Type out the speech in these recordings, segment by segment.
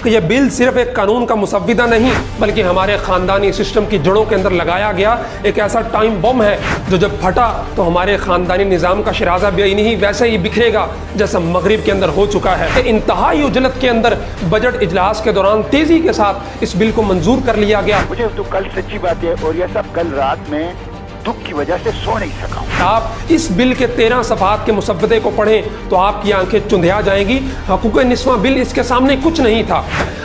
कि यह बिल सिर्फ एक कानून का मुसव्विदा नहीं बल्कि हमारे ख़ानदानी सिस्टम की जड़ों के अंदर लगाया गया एक ऐसा टाइम बम है जो जब फटा तो हमारे ख़ानदानी निज़ाम का शराजा बेईनी ही वैसे ही बिखरेगा जैसा मगरिब के अंदर हो चुका है। इंतहाई उजलत के अंदर बजट इजलास के दौरान तेज़ी के साथ इस बिल को मंजूर कर लिया गया। मुझे तो कल सच्ची बात है और यह सब कल रात में दुख की वजह से सो नहीं सका। आप इस बिल के 13 सफ़ात के मुसव्वदे को पढ़ें तो आपकी आंखें चुंधिया जाएंगी। हकूक़ निस्वां बिल इसके सामने कुछ नहीं था।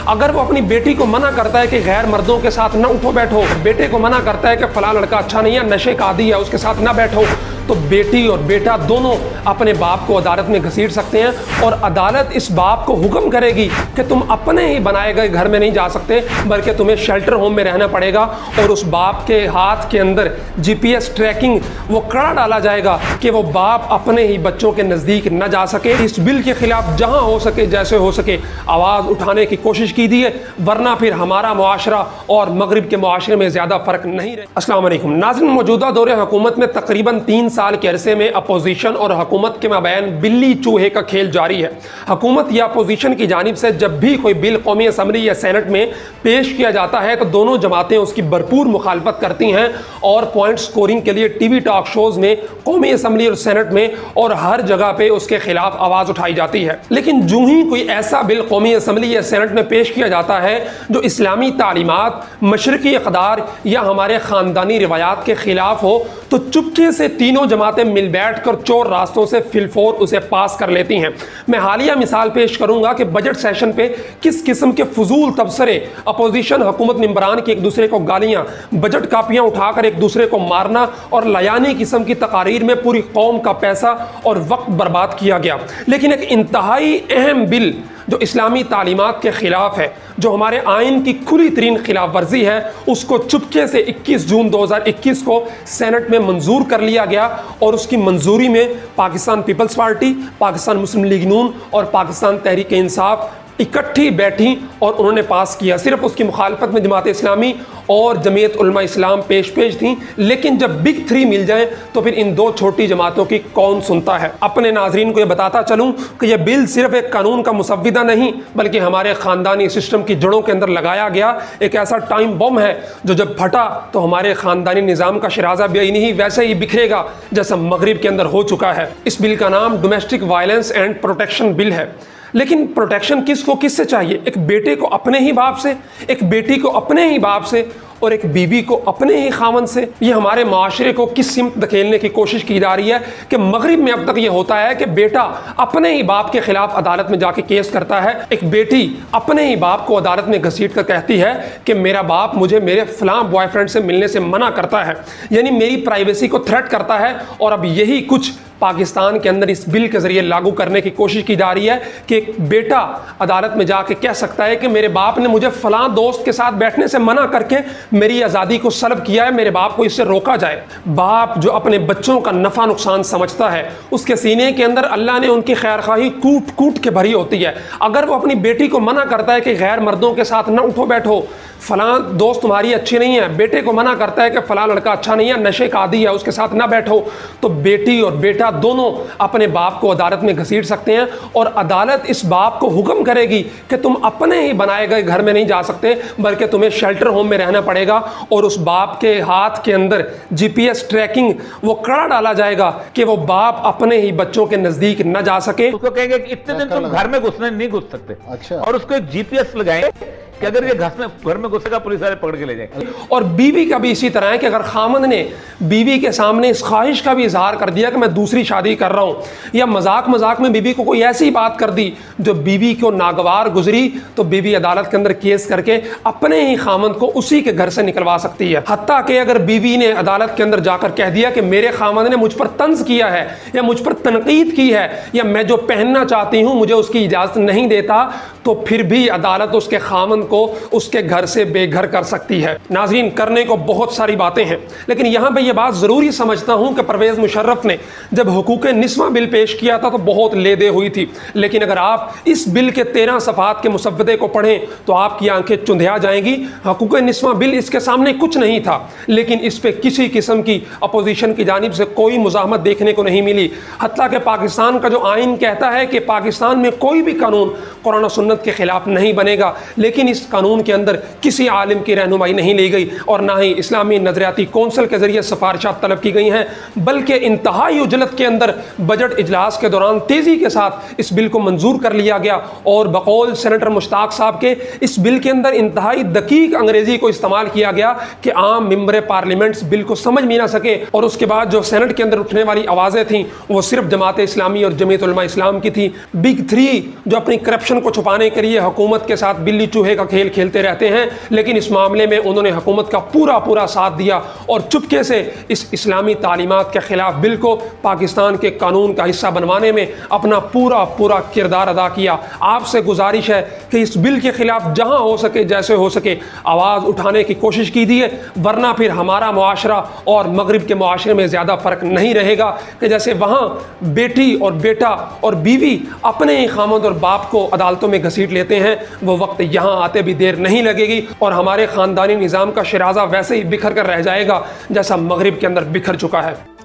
अगर वो अपनी बेटी को मना करता है कि गैर मर्दों के साथ न उठो बैठो, बेटे को मना करता है कि फला लड़का अच्छा नहीं है, नशे का आदी है, उसके साथ न बैठो, तो बेटी और बेटा दोनों अपने बाप को अदालत में घसीट सकते हैं और अदालत इस बाप को हुक्म करेगी कि तुम अपने ही बनाए गए घर में नहीं जा सकते बल्कि तुम्हें शेल्टर होम में रहना पड़ेगा। और उस बाप के हाथ के अंदर GPS ट्रैकिंग वो कड़ा डाला जाएगा कि वो बाप अपने ही बच्चों के नज़दीक न जा सके। इस बिल के खिलाफ जहां हो सके जैसे हो सके आवाज़ उठाने की कोशिश कीजिए, वरना फिर हमारा मुआशरा और मगरिब के मुआशरे में ज़्यादा फ़र्क नहीं रहे। अस्सलाम वालेकुम नाज़रीन, मौजूदा दौरे हुकूमत में तकरीबन 3 साल के अरसे में अपोजिशन और हुकूमत के माबैन बिल्ली चूहे का खेल जारी है। हुकूमत या अपोजिशन की जानिब से जब भी कोई बिल कौमी असम्बली या सेनेट में पेश किया जाता है तो दोनों जमातें उसकी भरपूर मुखालफत करती हैं और पॉइंट स्कोरिंग के लिए टीवी टॉक शोज़ में कौमी असम्बली और सेनेट में और हर जगह पे उसके खिलाफ आवाज़ उठाई जाती है। लेकिन जो ही कोई ऐसा बिल कौमी असम्बली या सेनेट में पेश किया जाता है जो इस्लामी तालीमात, मशरकी इक़दार या हमारे ख़ानदानी रिवायात के खिलाफ हो तो चुपके से तीनों जमातें मिल बैठ कर चोर रास्तों से फिलफोर उसे पास कर लेती हैं। मैं हालिया मिसाल पेश करूंगा कि बजट सेशन पे किस किस्म के फजूल तबसरे, अपोजिशन हुकूमत मेंबरान की एक दूसरे को गालियां, बजट कापियां उठाकर एक दूसरे को मारना और लयानी किस्म की तकारीर में पूरी कौम का पैसा और वक्त बर्बाद किया गया। लेकिन एक इंतहाई अहम बिल जो इस्लामी तालीमात के ख़िलाफ़ है, जो हमारे आइन की खुली तरीन खिलाफ वर्जी है, उसको चुपके से 21 जून 2021 को सेनेट में मंजूर कर लिया गया और उसकी मंजूरी में पाकिस्तान पीपल्स पार्टी, पाकिस्तान मुस्लिम लीग नून और पाकिस्तान तहरीक इंसाफ इकट्ठी बैठी और उन्होंने पास किया। सिर्फ उसकी मुखालफत में जमात इस्लामी और जमीयत उलमा इस्लाम पेश थी। लेकिन जब बिग 3 मिल जाए तो फिर इन दो छोटी जमातों की कौन सुनता है। अपने नाजरीन को यह बताता चलूँ कि यह बिल सिर्फ एक कानून का मुसव्विदा नहीं बल्कि हमारे ख़ानदानी सिस्टम की जड़ों के अंदर लगाया गया एक ऐसा टाइम बम है जो जब फटा तो हमारे ख़ानदानी निज़ाम का शराजा बेईनी ही वैसे ही बिखरेगा जैसा मगरिब के अंदर हो चुका है। इस बिल का नाम domestic violence and protection bill है। लेकिन प्रोटेक्शन किसको किससे चाहिए? एक बेटे को अपने ही बाप से, एक बेटी को अपने ही बाप से और एक बीवी को अपने ही खामन से। ये हमारे माशरे को किस सिमत धकेलने की कोशिश की जा रही है कि मगरिब में अब तक ये होता है कि बेटा अपने ही बाप के खिलाफ अदालत में जाके केस करता है, एक बेटी अपने ही बाप को अदालत में घसीट कर कहती है कि मेरा बाप मुझे मेरे फलां बॉयफ्रेंड से मिलने से मना करता है, यानी मेरी प्राइवेसी को थ्रेट करता है। और अब यही कुछ पाकिस्तान के अंदर इस बिल के जरिए लागू करने की कोशिश की जा रही है कि एक बेटा अदालत में जाके कह सकता है कि मेरे बाप ने मुझे फलां दोस्त के साथ बैठने से मना करके मेरी आज़ादी को सल्ब किया है, मेरे बाप को इससे रोका जाए। बाप जो अपने बच्चों का नफ़ा नुकसान समझता है, उसके सीने के अंदर अल्लाह ने उनकी खैर खाही कूट कूट के भरी होती है। अगर वो अपनी बेटी को मना करता है कि गैर मर्दों के साथ न उठो बैठो, फलां दोस्त तुम्हारी अच्छी नहीं है, बेटे को मना करता है कि फलां लड़का अच्छा नहीं है, नशे का आदी है, उसके साथ ना बैठो, तो बेटी और बेटा दोनों अपने बाप को अदालत में घसीट सकते हैं और अदालत इस बाप को हुक्म करेगी कि तुम अपने ही बनाए गए घर में नहीं जा सकते बल्कि तुम्हें शेल्टर होम में रहना पड़ेगा। और उस बाप के हाथ के अंदर GPS ट्रैकिंग वो कड़ा डाला जाएगा कि वो बाप अपने ही बच्चों के नजदीक न जा सके। उसको कहेंगे कि इतने दिन तुम घर में घुसने नहीं घुस सकते। अच्छा। और उसको एक GPS लगाएंगे कि अगर ये घर में घुसेगा पुलिस वाले पकड़ के ले जाएंगे। और बीवी का भी इसी तरह है कि अगर खामद ने बीवी के सामने इस ख्वाहिश का भी इजहार कर दिया कि मैं दूसरी शादी कर रहा हूँ, या मजाक मजाक में बीवी को कोई ऐसी बात कर दी जो बीवी को नागवार गुजरी, तो बीवी अदालत के अंदर केस करके अपने ही खामद को उसी के घर से निकलवा सकती है। हत्ता कि अगर बीवी ने अदालत के अंदर जाकर कह दिया कि मेरे खामद ने मुझ पर तंज किया है या मुझ पर तनकीद की है या मैं जो पहनना चाहती हूँ मुझे उसकी इजाज़त नहीं देता, तो फिर भी अदालत उसके खामद को उसके घर से बेघर कर सकती है। नाज़रीन, करने को बहुत सारी बातें हैं, लेकिन यहाँ पे ये बात ज़रूरी समझता हूँ कि परवेज़ मुशर्रफ ने जब हुकूक़ निस्वां बिल पेश किया था तो बहुत लेदे हुई थी। लेकिन अगर आप इस बिल के 13 सफ़ात के मुसव्वदे को पढ़ें तो आपकी आंखें चुंधिया जाएंगी। हुकूक़ निस्वां बिल इसके सामने कुछ नहीं था, लेकिन इस पर किसी किस्म की अपोजिशन की जानिब से कोई मुज़ाहमत देखने को नहीं मिली। हत्ता कि पाकिस्तान का जो आइन कहता है कि पाकिस्तान में कोई भी कानून कुरान और सुन्नत सुन्नत के खिलाफ नहीं बनेगा, लेकिन इस कानून के अंदर किसी आलिम की रहनुमाई नहीं ली गई और ना ही इस्लामी नजरियाती कौंसिल के जरिए सिफारिशात तलब की गई हैं, बल्कि इंतहाई उजलत के अंदर बजट इजलास के दौरान तेजी के साथ इस बिल को मंजूर कर लिया गया। और बकौल सेनेटर मुश्ताक साहब के इस बिल के अंदर इंतहाई दकीक अंग्रेजी को इस्तेमाल किया गया कि आम मेंबर पार्लियामेंट इस बिल को समझ भी ना सके। और उसके बाद जो सेनेट के अंदर उठने वाली आवाजें थीं वो सिर्फ जमात इस्लामी और जमीयत उलमा इस्लाम की थी। बिग थ्री जो अपनी करप्शन को छुपाने के लिए हुकूमत के साथ बिल्ली चूहे का खेल खेलते रहते हैं, लेकिन इस मामले में उन्होंने हुकूमत का पूरा पूरा साथ दिया और चुपके से इस इस्लामी तालीमात के खिलाफ बिल को पाकिस्तान के कानून का हिस्सा बनवाने में अपना पूरा पूरा किरदार अदा किया। आपसे गुजारिश है कि इस बिल के खिलाफ जहां हो सके जैसे हो सके आवाज़ उठाने की कोशिश कीजिए, वरना फिर हमारा मुआशरा और मगरिब के मुआशरे में ज़्यादा फ़र्क नहीं रहेगा कि जैसे वहाँ बेटी और बेटा और बीवी अपने ही खामद और बाप को अदालतों में घसीट लेते हैं, वो वक्त यहाँ आते भी देर नहीं लगेगी और हमारे ख़ानदानी निज़ाम का शराजा वैसे ही बिखर कर रह जाएगा जैसा मगरिब के अंदर बिखर चुका है।